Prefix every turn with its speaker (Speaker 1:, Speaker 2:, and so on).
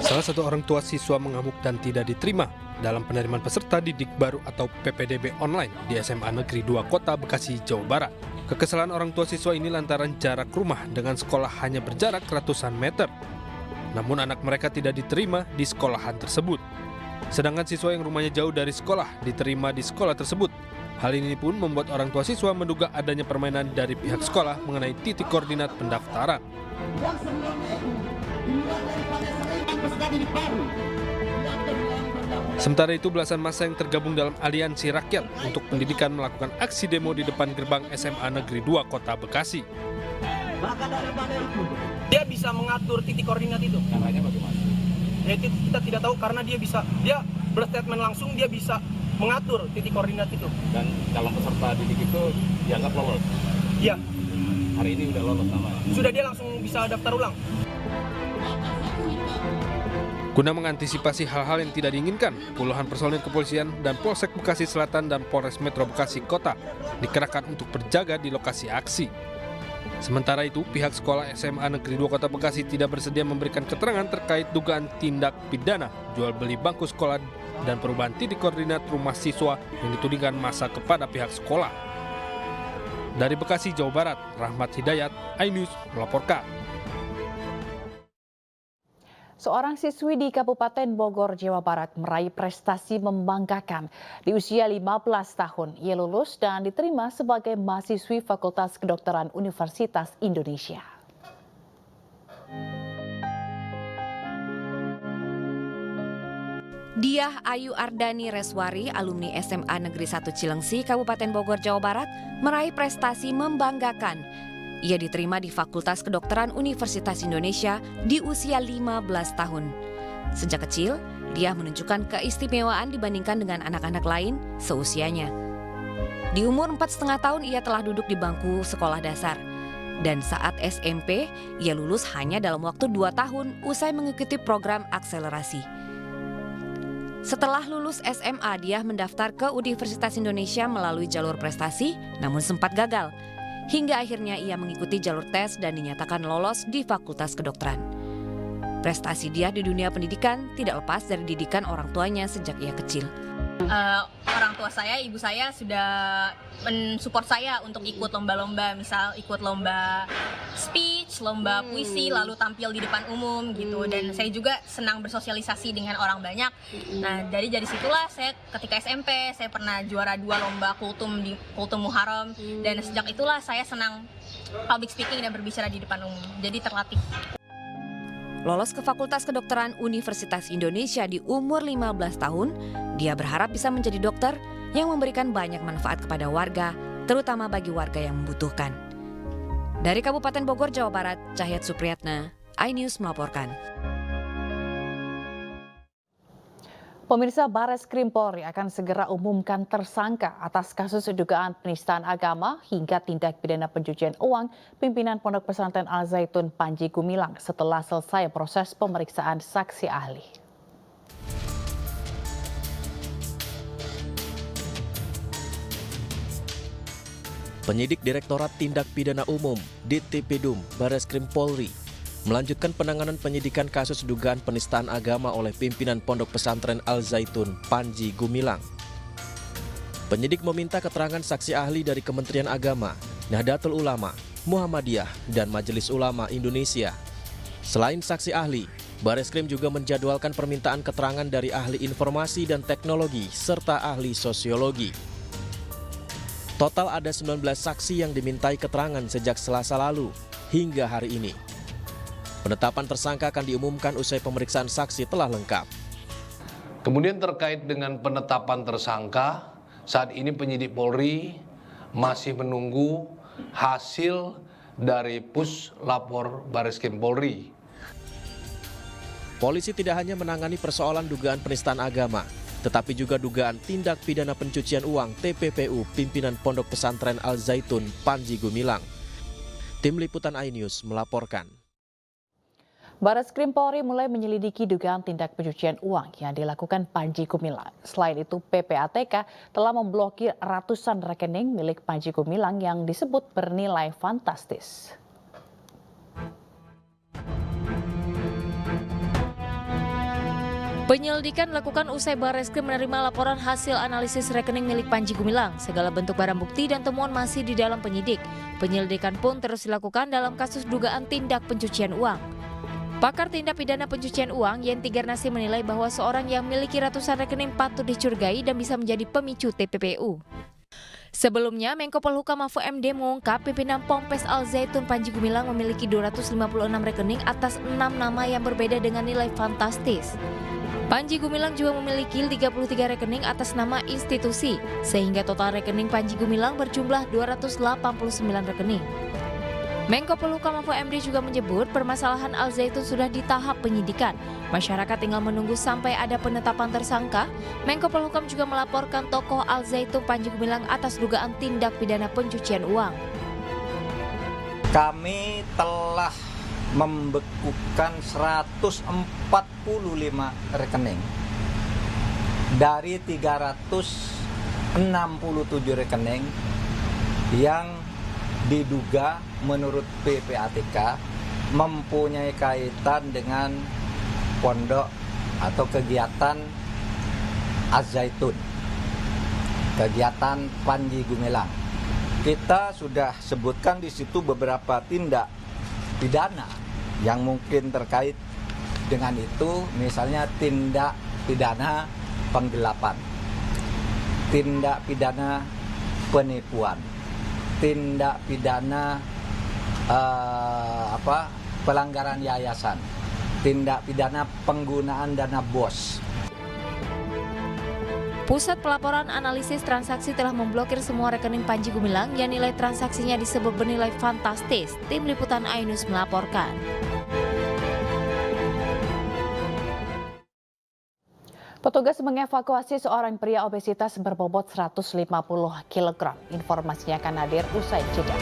Speaker 1: Salah satu orang tua siswa mengamuk dan tidak diterima dalam penerimaan peserta didik baru atau PPDB online di SMA Negeri 2 Kota Bekasi, Jawa Barat. Kekesalan orang tua siswa ini lantaran jarak rumah dengan sekolah hanya berjarak ratusan meter. Namun anak mereka tidak diterima di sekolahan tersebut. Sedangkan siswa yang rumahnya jauh dari sekolah diterima di sekolah tersebut. Hal ini pun membuat orang tua siswa menduga adanya permainan dari pihak sekolah mengenai titik koordinat pendaftaran. Sementara itu, belasan massa yang tergabung dalam Aliansi Rakyat untuk Pendidikan melakukan aksi demo di depan gerbang SMA Negeri 2 Kota Bekasi.
Speaker 2: Dia bisa mengatur titik koordinat itu. Caranya bagaimana? Ya, kita tidak tahu karena dia berstatement langsung, dia bisa mengatur titik koordinat itu.
Speaker 3: Dan calon peserta didik itu dianggap lolos?
Speaker 2: Iya.
Speaker 3: Hari ini udah lolos namanya?
Speaker 2: Sudah, dia langsung bisa daftar ulang.
Speaker 1: Guna mengantisipasi hal-hal yang tidak diinginkan, puluhan personil kepolisian dan Polsek Bekasi Selatan dan Polres Metro Bekasi Kota dikerahkan untuk berjaga di lokasi aksi. Sementara itu, pihak sekolah SMA Negeri 2 Kota Bekasi tidak bersedia memberikan keterangan terkait dugaan tindak pidana jual beli bangku sekolah dan perubahan titik koordinat rumah siswa yang ditudingkan massa kepada pihak sekolah. Dari Bekasi, Jawa Barat, Rahmat Hidayat, iNews melaporkan.
Speaker 4: Seorang siswi di Kabupaten Bogor, Jawa Barat meraih prestasi membanggakan. Di usia 15 tahun, ia lulus dan diterima sebagai mahasiswi Fakultas Kedokteran Universitas Indonesia.
Speaker 5: Diah Ayu Ardani Reswari, alumni SMA Negeri 1 Cilengsi, Kabupaten Bogor, Jawa Barat, meraih prestasi membanggakan. Ia diterima di Fakultas Kedokteran Universitas Indonesia di usia 15 tahun. Sejak kecil, dia menunjukkan keistimewaan dibandingkan dengan anak-anak lain seusianya. Di umur 4,5 tahun ia telah duduk di bangku sekolah dasar. Dan saat SMP, ia lulus hanya dalam waktu 2 tahun usai mengikuti program akselerasi. Setelah lulus SMA, dia mendaftar ke Universitas Indonesia melalui jalur prestasi, namun sempat gagal. Hingga akhirnya ia mengikuti jalur tes dan dinyatakan lolos di Fakultas Kedokteran. Prestasi dia di dunia pendidikan tidak lepas dari didikan orang tuanya sejak ia kecil.
Speaker 6: Orang tua saya, ibu saya sudah mensupport saya untuk ikut lomba-lomba, misal ikut lomba speech, lomba puisi, lalu tampil di depan umum gitu. Dan saya juga senang bersosialisasi dengan orang banyak. Nah, dari situlah saya ketika SMP saya pernah juara 2 lomba kultum di Kultum Muharram, dan sejak itulah saya senang public speaking dan berbicara di depan umum. Jadi terlatih.
Speaker 5: Lolos ke Fakultas Kedokteran Universitas Indonesia di umur 15 tahun, dia berharap bisa menjadi dokter yang memberikan banyak manfaat kepada warga, terutama bagi warga yang membutuhkan. Dari Kabupaten Bogor, Jawa Barat, Cahyat Supriyatna, iNews melaporkan.
Speaker 4: Pemirsa, Bareskrim Polri akan segera umumkan tersangka atas kasus dugaan penistaan agama hingga tindak pidana pencucian uang pimpinan Pondok Pesantren Al Zaitun Panji Gumilang setelah selesai proses pemeriksaan saksi ahli.
Speaker 7: Penyidik Direktorat Tindak Pidana Umum (Dittipidum) Bareskrim Polri melanjutkan penanganan penyidikan kasus dugaan penistaan agama oleh pimpinan Pondok Pesantren Al Zaitun Panji Gumilang. Penyidik meminta keterangan saksi ahli dari Kementerian Agama, Nahdlatul Ulama, Muhammadiyah, dan Majelis Ulama Indonesia. Selain saksi ahli, Bareskrim juga menjadwalkan permintaan keterangan dari ahli informasi dan teknologi serta ahli sosiologi. Total ada 19 saksi yang dimintai keterangan sejak Selasa lalu hingga hari ini. Penetapan tersangka akan diumumkan usai pemeriksaan saksi telah lengkap.
Speaker 8: Kemudian terkait dengan penetapan tersangka, saat ini penyidik Polri masih menunggu hasil dari Puslapor Bareskrim Polri.
Speaker 7: Polisi tidak hanya menangani persoalan dugaan penistaan agama, tetapi juga dugaan tindak pidana pencucian uang TPPU pimpinan Pondok Pesantren Al Zaitun Panji Gumilang. Tim Liputan iNews melaporkan.
Speaker 4: Bareskrim Polri mulai menyelidiki dugaan tindak pencucian uang yang dilakukan Panji Gumilang. Selain itu, PPATK telah memblokir ratusan rekening milik Panji Gumilang yang disebut bernilai fantastis.
Speaker 5: Penyelidikan dilakukan usai Bareskrim menerima laporan hasil analisis rekening milik Panji Gumilang. Segala bentuk barang bukti dan temuan masih di dalam penyidik. Penyelidikan pun terus dilakukan dalam kasus dugaan tindak pencucian uang. Pakar tindak pidana pencucian uang Yenti Garnasi menilai bahwa seorang yang memiliki ratusan rekening patut dicurigai dan bisa menjadi pemicu TPPU. Sebelumnya, Menko Polhukam Mahfud MD mengungkap pimpinan Ponpes Al Zaitun Panji Gumilang memiliki 256 rekening atas 6 nama yang berbeda dengan nilai fantastis. Panji Gumilang juga memiliki 33 rekening atas nama institusi, sehingga total rekening Panji Gumilang berjumlah 289 rekening. Menko Polhukam Mahfud MD juga menyebut permasalahan Al Zaitun sudah di tahap penyidikan. Masyarakat tinggal menunggu sampai ada penetapan tersangka. Menko Polhukam juga melaporkan tokoh Al Zaitun Panji Gumilang atas dugaan tindak pidana pencucian uang.
Speaker 9: Kami telah membekukan 145 rekening dari 367 rekening yang diduga menurut PPATK mempunyai kaitan dengan pondok atau kegiatan Az-Zaitun, kegiatan Panji Gumilang. Kita sudah sebutkan di situ beberapa tindak pidana yang mungkin terkait dengan itu, misalnya tindak pidana penggelapan, tindak pidana penipuan, tindak pidana pelanggaran yayasan, tindak pidana penggunaan dana BOS.
Speaker 5: Pusat Pelaporan Analisis Transaksi telah memblokir semua rekening Panji Gumilang yang nilai transaksinya disebut bernilai fantastis. Tim Liputan Ainus melaporkan.
Speaker 4: Petugas mengevakuasi seorang pria obesitas berbobot 150 kg. Informasinya akan hadir usai jeda.